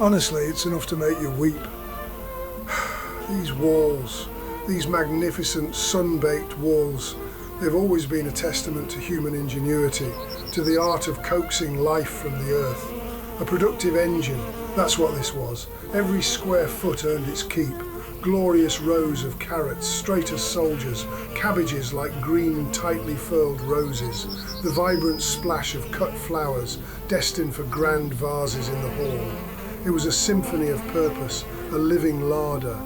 Honestly, it's enough to make you weep. These walls, these magnificent sun-baked walls, they've always been a testament to human ingenuity, to the art of coaxing life from the earth. A productive engine, that's what this was. Every square foot earned its keep. Glorious rows of carrots, straight as soldiers, cabbages like green, tightly furled roses, the vibrant splash of cut flowers, destined for grand vases in the hall. It was a symphony of purpose, a living larder.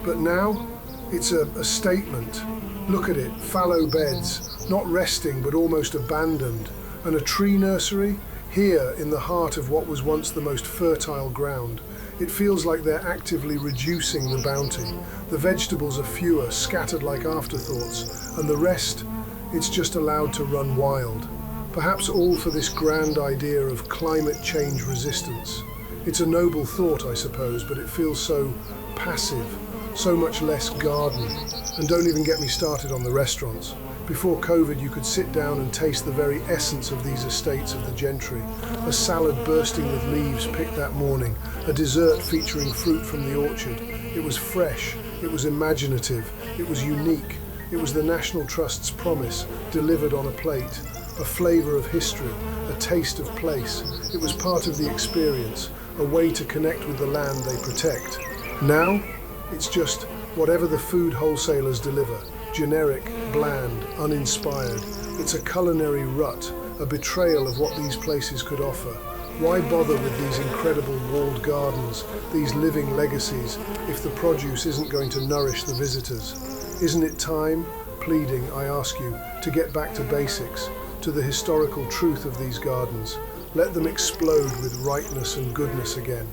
But now, it's a statement. Look at it, fallow beds, not resting but almost abandoned, and a tree nursery, here in the heart of what was once the most fertile ground. It feels like they're actively reducing the bounty. The vegetables are fewer, scattered like afterthoughts, and the rest, it's just allowed to run wild. Perhaps all for this grand idea of climate change resistance. It's a noble thought, I suppose, but it feels so passive, so much less garden. And don't even get me started on the restaurants. Before COVID, you could sit down and taste the very essence of these estates of the gentry. A salad bursting with leaves picked that morning, a dessert featuring fruit from the orchard. It was fresh, it was imaginative, it was unique. It was the National Trust's promise, delivered on a plate. A flavour of history, a taste of place. It was part of the experience, a way to connect with the land they protect. Now, it's just whatever the food wholesalers deliver. Generic, bland, uninspired. It's a culinary rut, a betrayal of what these places could offer. Why bother with these incredible walled gardens, these living legacies, if the produce isn't going to nourish the visitors? Isn't it time, pleading, I ask you, to get back to basics, to the historical truth of these gardens? Let them explode with rightness and goodness again.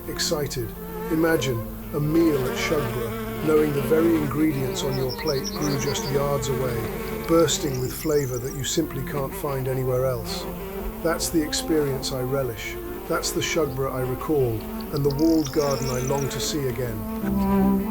Excited, imagine a meal at Shuborough, knowing the very ingredients on your plate grew just yards away, bursting with flavour that you simply can't find anywhere else. That's the experience I relish, that's the Shuborough I recall, and the walled garden I long to see again.